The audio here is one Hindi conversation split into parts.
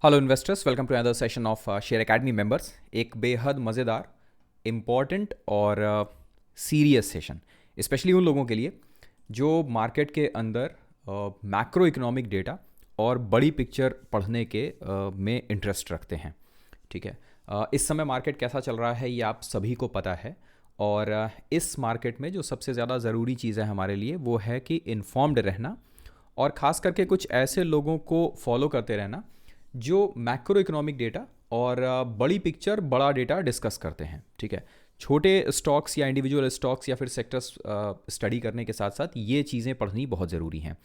Hello investors, welcome to another session of share academy members. एक बेहद मज़ेदार, इम्पॉर्टेंट और सीरियस सेशन, स्पेशली उन लोगों के लिए जो मार्केट के अंदर मैक्रो इकोनॉमिक डेटा और बड़ी पिक्चर पढ़ने के में इंटरेस्ट रखते हैं। ठीक है। इस समय मार्केट कैसा चल रहा है ये आप सभी को पता है। और इस मार्केट में जो सबसे ज़्यादा ज़रूरी चीज़ है हमारे लिए वो है कि इन्फॉर्म्ड रहना, और ख़ास करके कुछ ऐसे लोगों को फॉलो करते रहना जो मैक्रो इकोनॉमिक डेटा और बड़ी पिक्चर, बड़ा डेटा डिस्कस करते हैं। ठीक है। छोटे स्टॉक्स या इंडिविजुअल स्टॉक्स या फिर सेक्टर्स स्टडी करने के साथ साथ ये चीज़ें पढ़नी बहुत ज़रूरी हैं।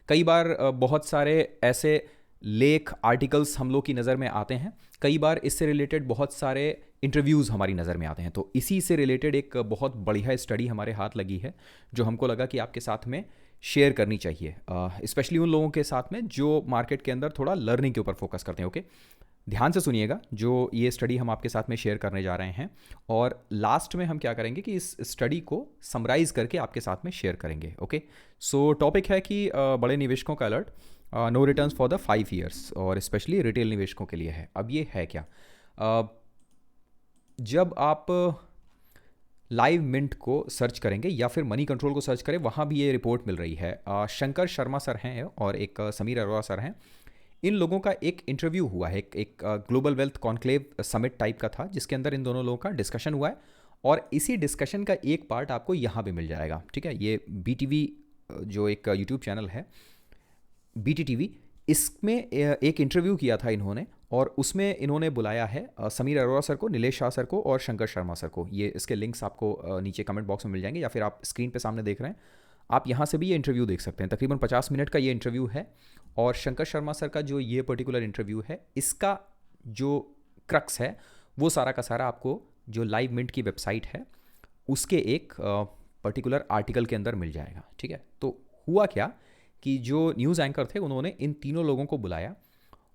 कई बार बहुत सारे ऐसे लेख, आर्टिकल्स हम लोग की नज़र में आते हैं। कई बार इससे रिलेटेड बहुत सारे इंटरव्यूज़ हमारी नज़र में आते हैं। तो इसी से रिलेटेड एक बहुत बढ़िया स्टडी हमारे हाथ लगी है जो हमको लगा कि आपके साथ में शेयर करनी चाहिए, स्पेशली उन लोगों के साथ में जो मार्केट के अंदर थोड़ा लर्निंग के ऊपर फोकस करते हैं। ओके, ध्यान से सुनिएगा जो ये स्टडी हम आपके साथ में शेयर करने जा रहे हैं, और लास्ट में हम क्या करेंगे कि इस स्टडी को समराइज करके आपके साथ में शेयर करेंगे। ओके, सो टॉपिक है कि बड़े निवेशकों का alert, no returns for the 5 years, और स्पेशली रिटेल निवेशकों के लिए है। अब ये है क्या? अ, जब आप लाइव मिंट को सर्च करेंगे या फिर मनी कंट्रोल को सर्च करें, वहाँ भी ये रिपोर्ट मिल रही है। शंकर शर्मा सर हैं और एक समीर अरोड़ा सर हैं। इन लोगों का एक इंटरव्यू हुआ है, एक global wealth conclave summit type का था, जिसके अंदर इन दोनों लोगों का डिस्कशन हुआ है। और इसी डिस्कशन का एक पार्ट आपको यहाँ भी मिल जाएगा। ठीक है। ये BTV जो एक यूट्यूब चैनल है, BTTV, इसमें एक इंटरव्यू किया था इन्होंने, और उसमें इन्होंने बुलाया है समीर अरोड़ा सर को, नीलेश शाह सर को और शंकर शर्मा सर को। ये इसके लिंक्स आपको नीचे कमेंट बॉक्स में मिल जाएंगे, या फिर आप स्क्रीन पे सामने देख रहे हैं, आप यहाँ से भी ये इंटरव्यू देख सकते हैं। तकरीबन 50 मिनट का ये इंटरव्यू है। और शंकर शर्मा सर का जो ये पर्टिकुलर इंटरव्यू है, इसका जो क्रक्स है वो सारा का सारा आपको जो लाइव मिंट की वेबसाइट है उसके एक पर्टिकुलर आर्टिकल के अंदर मिल जाएगा। ठीक है। तो हुआ क्या कि जो न्यूज़ एंकर थे उन्होंने इन तीनों लोगों को बुलाया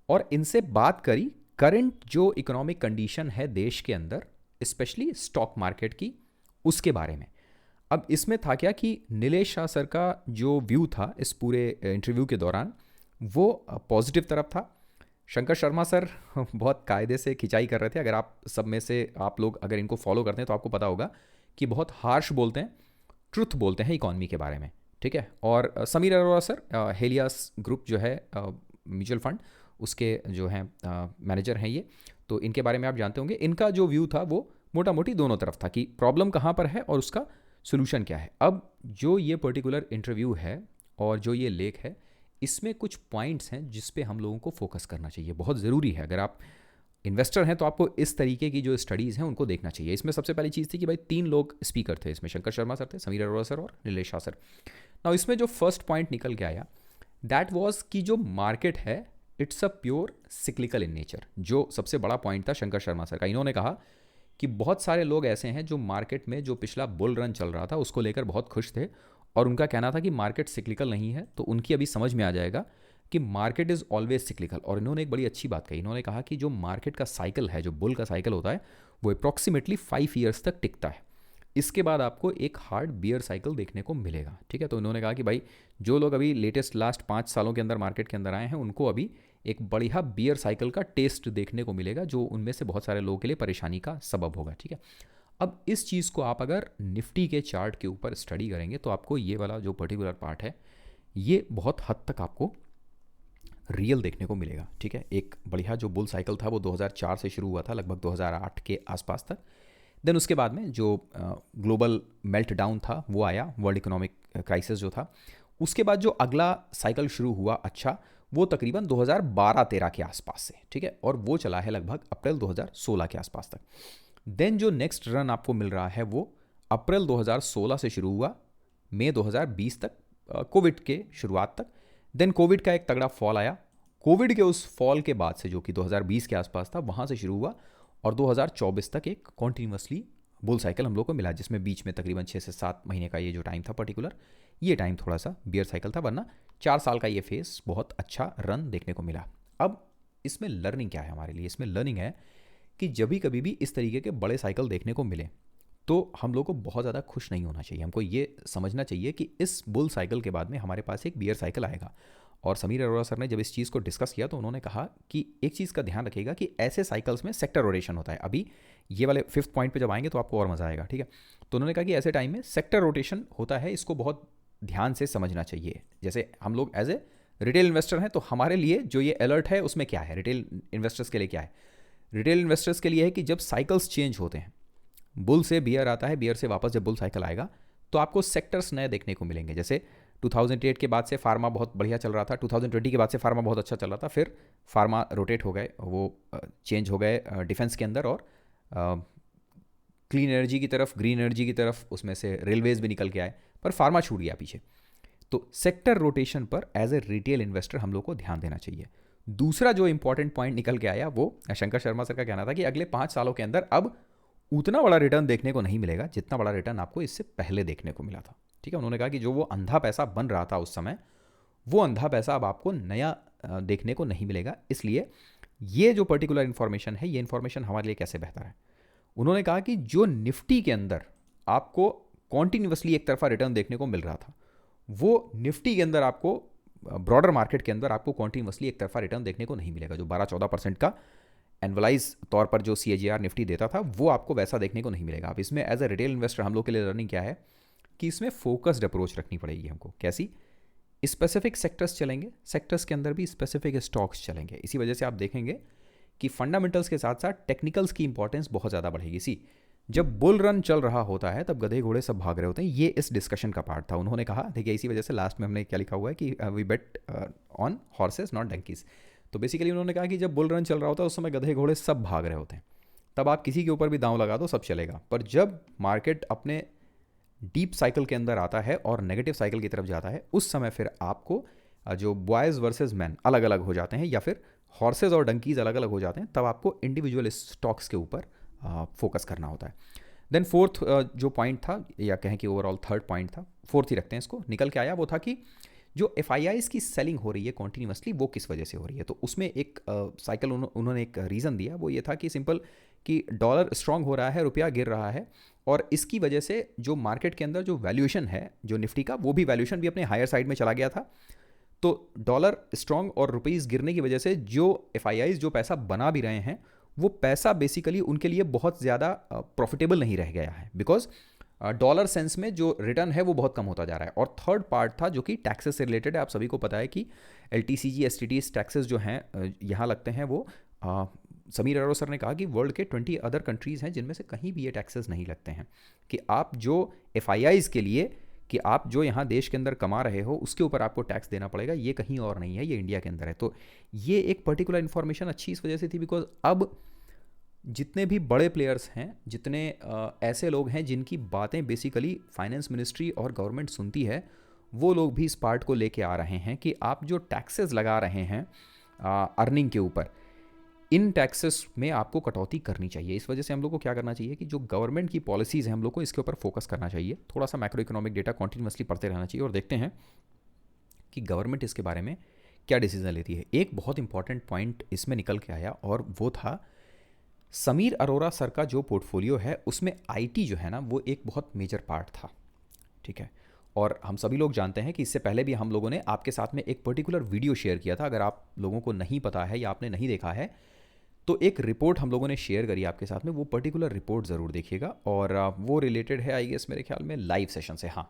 और इनसे बात करी करंट जो इकोनॉमिक कंडीशन है देश के अंदर, स्पेशली स्टॉक मार्केट की, उसके बारे में। अब इसमें था क्या कि नीलेश शाह सर का जो व्यू था इस पूरे इंटरव्यू के दौरान वो पॉजिटिव तरफ था। शंकर शर्मा सर बहुत कायदे से खिंचाई कर रहे थे। अगर आप सब में से आप लोग अगर इनको फॉलो करते हैं तो आपको पता होगा कि बहुत हार्श बोलते हैं, ट्रुथ बोलते हैं इकॉनमी के बारे में। ठीक है। और समीर अरोड़ा सर हेलियास ग्रुप जो है म्यूचुअल फंड, उसके जो हैं मैनेजर हैं ये, तो इनके बारे में आप जानते होंगे। इनका जो व्यू था वो मोटा मोटी दोनों तरफ था कि प्रॉब्लम कहाँ पर है और उसका सोल्यूशन क्या है। अब जो ये पर्टिकुलर इंटरव्यू है और जो ये लेख है, इसमें कुछ पॉइंट्स हैं जिस पे हम लोगों को फोकस करना चाहिए, बहुत ज़रूरी है। अगर आप इन्वेस्टर हैं तो आपको इस तरीके की जो स्टडीज़ हैं उनको देखना चाहिए। इसमें सबसे पहली चीज़ थी कि भाई 3 लोग स्पीकर थे इसमें, शंकर शर्मा सर थे, समीर अरोड़ा सर और नीलेश शाह सर। ना इसमें जो फर्स्ट पॉइंट निकल के आया दैट वाज कि जो मार्केट है it's a pure cyclical in nature. जो सबसे बड़ा पॉइंट था शंकर शर्मा सर का, इन्होंने कहा कि बहुत सारे लोग ऐसे हैं जो मार्केट में जो पिछला बुल रन चल रहा था उसको लेकर बहुत खुश थे, और उनका कहना था कि मार्केट सिक्लिकल नहीं है। तो उनकी अभी समझ में आ जाएगा कि मार्केट इज़ ऑलवेज सिक्लिकल। और इन्होंने एक बड़ी अच्छी बात कही, इन्होंने कहा कि जो मार्केट का साइकिल है, जो बुल का साइकिल होता है, वो अप्रॉक्सीमेटली 5 ईयर्स तक टिकता है। इसके बाद आपको एक हार्ड बियर साइकिल देखने को मिलेगा। ठीक है। तो इन्होंने कहा कि भाई जो लोग अभी लेटेस्ट लास्ट 5 सालों के अंदर मार्केट के अंदर आए हैं उनको अभी एक बढ़िया बियर साइकिल का टेस्ट देखने को मिलेगा, जो उनमें से बहुत सारे लोगों के लिए परेशानी का सबब होगा। ठीक है। अब इस चीज़ को आप अगर निफ्टी के चार्ट के ऊपर स्टडी करेंगे तो आपको ये वाला जो पर्टिकुलर पार्ट है ये बहुत हद तक आपको रियल देखने को मिलेगा। ठीक है। एक बढ़िया जो बुल साइकिल था वो 2004 से शुरू हुआ था, लगभग 2008 के आसपास तक। देन उसके बाद में जो ग्लोबल मेल्ट डाउन था वो आया, वर्ल्ड इकोनॉमिक क्राइसिस जो था। उसके बाद जो अगला साइकिल शुरू हुआ अच्छा, वो तकरीबन 2012-13 के आसपास से। ठीक है। और वो चला है लगभग अप्रैल 2016 के आसपास तक। देन जो नेक्स्ट रन आपको मिल रहा है वो अप्रैल 2016 से शुरू हुआ, मई 2020 तक, कोविड के शुरुआत तक। देन कोविड का एक तगड़ा फॉल आया। कोविड के उस फॉल के बाद से जो कि 2020 के आसपास था, वहाँ से शुरू हुआ और 2024 तक एक कॉन्टीन्यूसली बुल साइकिल हम लोग को मिला, जिसमें बीच में तकरीबन 6 से 7 महीने का ये जो टाइम था पर्टिकुलर, ये टाइम थोड़ा सा बियर साइकिल था, वरना 4 साल का ये फेस बहुत अच्छा रन देखने को मिला। अब इसमें लर्निंग क्या है हमारे लिए? इसमें लर्निंग है कि जब भी कभी भी इस तरीके के बड़े साइकिल देखने को मिले तो हम लोग को बहुत ज़्यादा खुश नहीं होना चाहिए। हमको ये समझना चाहिए कि इस बुल साइकिल के बाद में हमारे पास एक बियर साइकिल आएगा, और समीर अरोड़ा सर ने जब इस चीज़ को डिस्कस किया तो उन्होंने कहा कि एक चीज़ का ध्यान रखिएगा कि ऐसे साइकिल्स में सेक्टर रोटेशन होता है। अभी ये वाले 5th पॉइंट पे जब आएंगे तो आपको और मज़ा आएगा, ठीक है। तो उन्होंने कहा कि ऐसे टाइम में सेक्टर रोटेशन होता है, इसको बहुत ध्यान से समझना चाहिए। जैसे हम लोग एज ए रिटेल इन्वेस्टर हैं तो हमारे लिए जो ये अलर्ट है उसमें क्या है, रिटेल इन्वेस्टर्स के लिए क्या है? रिटेल इन्वेस्टर्स के लिए है कि जब साइकिल्स चेंज होते हैं, बुल से बियर आता है, बियर से वापस जब बुल साइकिल आएगा तो आपको सेक्टर्स नए देखने को मिलेंगे। जैसे 2008 के बाद से फार्मा बहुत बढ़िया चल रहा था, 2020 के बाद से फार्मा बहुत अच्छा चल रहा था, फिर फार्मा रोटेट हो गए, वो चेंज हो गए डिफेंस के अंदर और क्लीन एनर्जी की तरफ, ग्रीन एनर्जी की तरफ, उसमें से रेलवेज भी निकल के आए, पर फार्मा छूट गया पीछे। तो सेक्टर रोटेशन पर एज ए रिटेल इन्वेस्टर हम लोग को ध्यान देना चाहिए। दूसरा जो इंपॉर्टेंट पॉइंट निकल के आया वो शंकर शर्मा सर का कहना था कि अगले 5 सालों के अंदर अब उतना बड़ा रिटर्न देखने को नहीं मिलेगा जितना बड़ा रिटर्न आपको इससे पहले देखने को मिला था, ठीक है। उन्होंने कहा कि जो वो अंधा पैसा बन रहा था उस समय, वो अंधा पैसा अब आपको नया देखने को नहीं मिलेगा। इसलिए ये जो पर्टिकुलर इन्फॉर्मेशन है, ये इन्फॉर्मेशन हमारे लिए कैसे बेहतर है। उन्होंने कहा कि जो निफ्टी के अंदर आपको कॉन्टिन्यूसली एक तरफा रिटर्न देखने को मिल रहा था, वो निफ्टी के अंदर आपको ब्रॉडर मार्केट के अंदर आपको कॉन्टिन्यूसली एक तरफा रिटर्न देखने को नहीं मिलेगा। जो 12-14% का एनवलाइज तौर पर जो CAGR निफ्टी देता था, वो आपको वैसा देखने को नहीं मिलेगा। अब इसमें एज ए रिटेल इन्वेस्टर हम लोग के लिए लर्निंग क्या है कि इसमें फोकस्ड अप्रोच रखनी पड़ेगी हमको। कैसी? स्पेसिफिक सेक्टर्स चलेंगे, सेक्टर्स के अंदर भी स्पेसिफिक स्टॉक्स चलेंगे। इसी वजह से आप देखेंगे कि फंडामेंटल्स के साथ साथ टेक्निकल्स की इंपॉर्टेंस बहुत ज़्यादा बढ़ेगी। जब बुल रन चल रहा होता है तब गधे घोड़े सब भाग रहे होते हैं, ये इस डिस्कशन का पार्ट था। उन्होंने कहा, देखिए इसी वजह से लास्ट में हमने क्या लिखा हुआ है कि we bet on horses not donkeys. तो बेसिकली उन्होंने कहा कि जब बुल रन चल रहा होता है उस समय गधे घोड़े सब भाग रहे होते हैं, तब आप किसी के ऊपर भी दांव लगा दो सब चलेगा। पर जब मार्केट अपने डीप साइकिल के अंदर आता है और नेगेटिव साइकिल की तरफ जाता है, उस समय फिर आपको जो बॉयज़ वर्सेस मैन अलग अलग हो जाते हैं या फिर हॉर्सेज और डंकीज अलग अलग हो जाते हैं, तब आपको इंडिविजुअल स्टॉक्स के ऊपर फोकस करना होता है। देन फोर्थ जो पॉइंट था, या कहें कि ओवरऑल थर्ड पॉइंट था, फोर्थ ही रखते हैं इसको, निकल के आया वो था कि जो FIIs की सेलिंग हो रही है कॉन्टीन्यूसली, वो किस वजह से हो रही है। तो उसमें एक साइकिल उन्होंने एक रीज़न दिया, वो ये था कि सिंपल कि डॉलर स्ट्रांग हो रहा है, रुपया गिर रहा है, और इसकी वजह से जो मार्केट के अंदर जो वैल्यूएशन है जो निफ्टी का, वो भी वैल्यूएशन भी अपने हायर साइड में चला गया था। तो डॉलर स्ट्रांग और रुपीज़ गिरने की वजह से जो FIIs जो पैसा बना भी रहे हैं, वो पैसा बेसिकली उनके लिए बहुत ज़्यादा प्रॉफिटेबल नहीं रह गया है, बिकॉज डॉलर सेंस में जो रिटर्न है वो बहुत कम होता जा रहा है। और थर्ड पार्ट था जो कि टैक्सेस से रिलेटेड है। आप सभी को पता है कि LTCG STT टैक्सेस जो हैं यहाँ लगते हैं, वो समीर अरोड़ा सर ने कहा कि वर्ल्ड के 20 अदर कंट्रीज़ हैं जिनमें से कहीं भी ये टैक्सेस नहीं लगते हैं। कि आप जो FIIs के लिए कि आप जो यहाँ देश के अंदर कमा रहे हो उसके ऊपर आपको टैक्स देना पड़ेगा, ये कहीं और नहीं है, ये इंडिया के अंदर है। तो ये एक पर्टिकुलर इन्फॉर्मेशन अच्छी इस वजह से थी बिकॉज अब जितने भी बड़े प्लेयर्स हैं, जितने ऐसे लोग हैं जिनकी बातें बेसिकली फाइनेंस मिनिस्ट्री और गवर्नमेंट सुनती है, वो लोग भी इस पार्ट को लेके आ रहे हैं कि आप जो टैक्सेस लगा रहे हैं अर्निंग के ऊपर, इन टैक्सेस में आपको कटौती करनी चाहिए। इस वजह से हम लोग को क्या करना चाहिए कि जो गवर्नमेंट की पॉलिसीज़ हैं हम लोग को इसके ऊपर फोकस करना चाहिए। थोड़ा सा मैक्रो इकोनॉमिक डेटा कॉन्टीन्यूसली पढ़ते रहना चाहिए और देखते हैं कि गवर्नमेंट इसके बारे में क्या डिसीजन लेती है। एक बहुत इंपॉर्टेंट पॉइंट इसमें निकल के आया और वो था समीर अरोड़ा सर का जो पोर्टफोलियो है उसमें IT जो है ना, वो एक बहुत मेजर पार्ट था, ठीक है। और हम सभी लोग जानते हैं कि इससे पहले भी हम लोगों ने आपके साथ में एक पर्टिकुलर वीडियो शेयर किया था। अगर आप लोगों को नहीं पता है या आपने नहीं देखा है तो एक रिपोर्ट हम लोगों ने शेयर करी आपके साथ में, वो पर्टिकुलर रिपोर्ट ज़रूर देखिएगा। और वो रिलेटेड है आई गेस मेरे ख्याल में लाइव सेशन से। हाँ,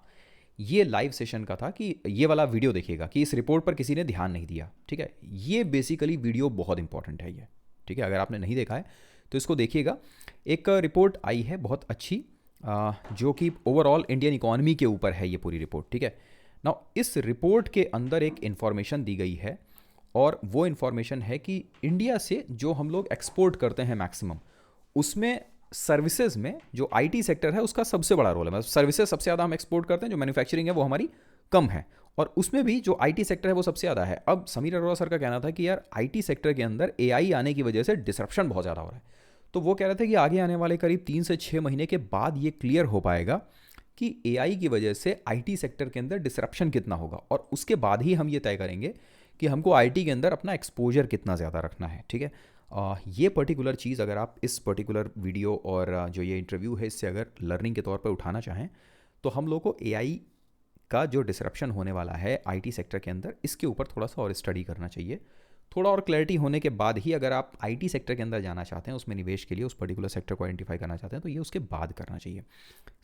ये लाइव सेशन का था कि ये वाला वीडियो देखिएगा कि इस रिपोर्ट पर किसी ने ध्यान नहीं दिया, ठीक है। ये बेसिकली वीडियो बहुत इंपॉर्टेंट है ये, ठीक है। अगर आपने नहीं देखा है तो इसको देखिएगा। एक रिपोर्ट आई है बहुत अच्छी जो कि ओवरऑल इंडियन इकोनॉमी के ऊपर है ये पूरी रिपोर्ट, ठीक है। नाउ इस रिपोर्ट के अंदर एक इन्फॉर्मेशन दी गई है और वो इन्फॉर्मेशन है कि इंडिया से जो हम लोग एक्सपोर्ट करते हैं मैक्सिमम, उसमें सर्विसेज में जो IT सेक्टर है उसका सबसे बड़ा रोल है। मतलब सर्विसेज सबसे ज़्यादा हम एक्सपोर्ट करते हैं, जो मैन्युफैक्चरिंग है वो हमारी कम है, और उसमें भी जो IT सेक्टर है वो सबसे ज़्यादा है। अब समीर अरोड़ा सर का कहना था कि यार IT सेक्टर के अंदर AI आने की वजह से डिसरप्शन बहुत ज़्यादा हो रहा है। तो वो कह रहे थे कि आगे आने वाले करीब 3 से 6 महीने के बाद ये क्लियर हो पाएगा कि AI की वजह से IT सेक्टर के अंदर डिसरप्शन कितना होगा, और उसके बाद ही हम ये तय करेंगे कि हमको IT के अंदर अपना एक्सपोजर कितना ज़्यादा रखना है, ठीक है। ये पर्टिकुलर चीज़ अगर आप इस पर्टिकुलर वीडियो और जो ये इंटरव्यू है इससे अगर लर्निंग के तौर पर उठाना चाहें तो हम लोग को AI का जो डिसरप्शन होने वाला है आईटी सेक्टर के अंदर, इसके ऊपर थोड़ा सा और स्टडी करना चाहिए। थोड़ा और क्लैरिटी होने के बाद ही अगर आप आईटी सेक्टर के अंदर जाना चाहते हैं, उसमें निवेश के लिए उस पर्टिकुलर सेक्टर को आइडेंटिफाई करना चाहते हैं, तो ये उसके बाद करना चाहिए।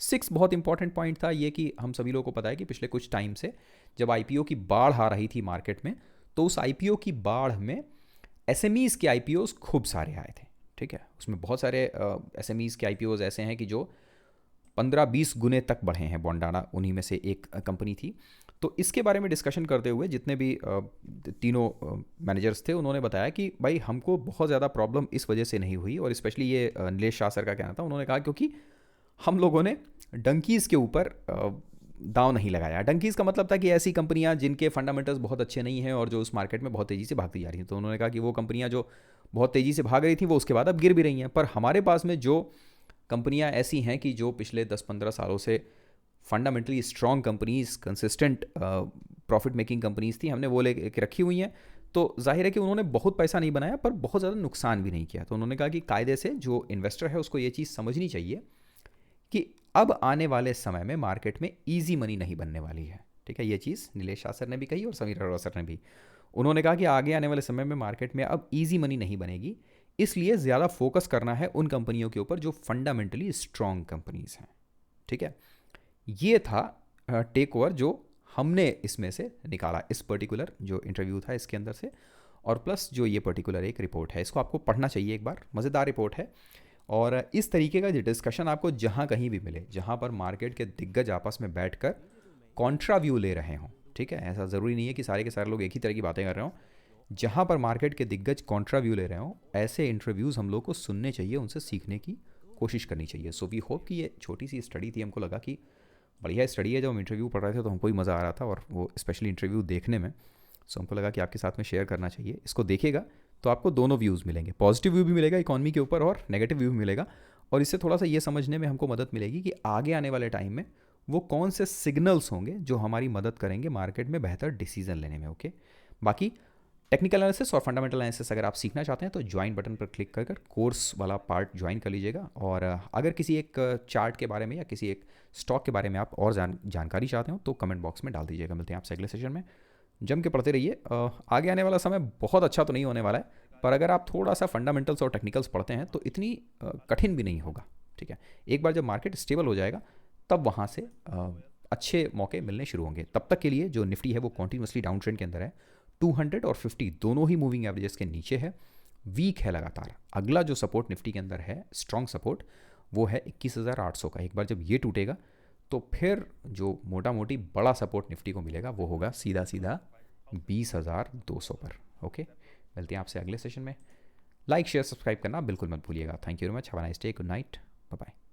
6 बहुत इंपॉर्टेंट पॉइंट था ये कि हम सभी लोगों को पता है कि पिछले कुछ टाइम से जब आईपीओ की बाढ़ आ रही थी मार्केट में, तो उस आईपीओ की बाढ़ में एसएमईज़ के आईपीओज खूब सारे आए थे। ठीक है, उसमें बहुत सारे एसएमईज़ के आईपीओज ऐसे हैं कि जो 15-20 गुने तक बढ़े हैं। बॉन्डाना उन्हीं में से एक कंपनी थी। तो इसके बारे में डिस्कशन करते हुए जितने भी तीनों मैनेजर्स थे, उन्होंने बताया कि भाई हमको बहुत ज़्यादा प्रॉब्लम इस वजह से नहीं हुई, और स्पेशली ये नीलेश शाह सर का कहना था। उन्होंने कहा क्योंकि हम लोगों ने डंकीज़ के ऊपर दाव नहीं लगाया। डंकीज़ का मतलब था कि ऐसी कंपनियां जिनके फंडामेंटल्स बहुत अच्छे नहीं हैं और जो उस मार्केट में बहुत तेज़ी से भागती जा रही हैं। तो उन्होंने कहा कि वो कंपनियां जो बहुत तेज़ी से भाग रही थी वो उसके बाद अब गिर भी रही हैं। पर हमारे पास में जो कंपनियां ऐसी हैं कि जो पिछले 10-15 सालों से fundamentally strong companies, consistent profit making companies थी, हमने वो लेके रखी हुई हैं। तो जाहिर है कि उन्होंने बहुत पैसा नहीं बनाया पर बहुत ज़्यादा नुकसान भी नहीं किया। तो उन्होंने कहा कि कायदे से जो इन्वेस्टर है उसको ये चीज़ समझनी चाहिए कि अब आने वाले समय में मार्केट में ईजी मनी नहीं बनने वाली है। ठीक है, ये चीज़ नीलेश शाह सर ने भी कही और समीर अरोड़ा सर ने भी। उन्होंने कहा कि आगे आने वाले समय में मार्केट में अब ईजी मनी नहीं बनेगी, इसलिए ज़्यादा फोकस करना है उन कंपनियों के ऊपर जो फंडामेंटली स्ट्रॉन्ग कंपनीज हैं। ठीक है, ये था टेक ओवर जो हमने इसमें से निकाला, इस पर्टिकुलर जो इंटरव्यू था इसके अंदर से, और प्लस जो ये पर्टिकुलर एक रिपोर्ट है, इसको आपको पढ़ना चाहिए एक बार। मज़ेदार रिपोर्ट है। और इस तरीके का डिस्कशन आपको जहाँ कहीं भी मिले, जहाँ पर मार्केट के दिग्गज आपस में बैठकर कॉन्ट्रा व्यू ले रहे हों। ठीक है, ऐसा ज़रूरी नहीं है कि सारे के सारे लोग एक ही तरह की बातें कर रहे हों। जहाँ पर मार्केट के दिग्गज कॉन्ट्रा व्यू ले रहे हों, ऐसे इंटरव्यूज़ हम लोग को सुनने चाहिए, उनसे सीखने की कोशिश करनी चाहिए। सो वी होप कि ये छोटी सी स्टडी थी, हमको लगा कि बढ़िया स्टडी है। जब हम इंटरव्यू पढ़ रहे थे तो हमको ही मज़ा आ रहा था, और वो स्पेशली इंटरव्यू देखने में। सो हमको लगा कि आपके साथ में शेयर करना चाहिए। इसको देखिएगा तो आपको दोनों व्यूज़ मिलेंगे, पॉजिटिव व्यू भी मिलेगा इकॉनमी के ऊपर और नेगेटिव व्यू भी मिलेगा। और इससे थोड़ा सा ये समझने में हमको मदद मिलेगी कि आगे आने वाले टाइम में वो कौन से सिग्नल्स होंगे जो हमारी मदद करेंगे मार्केट में बेहतर डिसीजन लेने में। ओके, बाकी टेक्निकल एनालिसिस और फंडामेंटल एनालिसिस अगर आप सीखना चाहते हैं तो ज्वाइन बटन पर क्लिक कर कोर्स वाला पार्ट ज्वाइन कर लीजिएगा। और अगर किसी एक चार्ट के बारे में या किसी एक स्टॉक के बारे में आप और जानकारी चाहते हो तो कमेंट बॉक्स में डाल दीजिएगा। मिलते हैं आपसे अगले सेशन में। जम के पढ़ते रहिए। आगे आने वाला समय बहुत अच्छा तो नहीं होने वाला है, पर अगर आप थोड़ा सा फंडामेंटल्स और टेक्निकल्स पढ़ते हैं तो इतनी कठिन भी नहीं होगा। ठीक है, एक बार जब मार्केट स्टेबल हो जाएगा तब वहाँ से अच्छे मौके मिलने शुरू होंगे। तब तक के लिए जो निफ्टी है वो कॉन्टीन्यूसली डाउन ट्रेंड के अंदर है। 200 और 50 दोनों ही मूविंग एवरेजेस के नीचे है, वीक है लगातार। अगला जो सपोर्ट निफ्टी के अंदर है, स्ट्रॉन्ग सपोर्ट, वो है 21,800 का। एक बार जब ये टूटेगा तो फिर जो मोटा मोटी बड़ा सपोर्ट निफ्टी को मिलेगा वो होगा सीधा सीधा 20,200 पर। ओके, मिलते हैं आपसे अगले सेशन में। लाइक शेयर सब्सक्राइब करना बिल्कुल मत भूलिएगा। Thank you very much, have a nice day, good night, bye bye.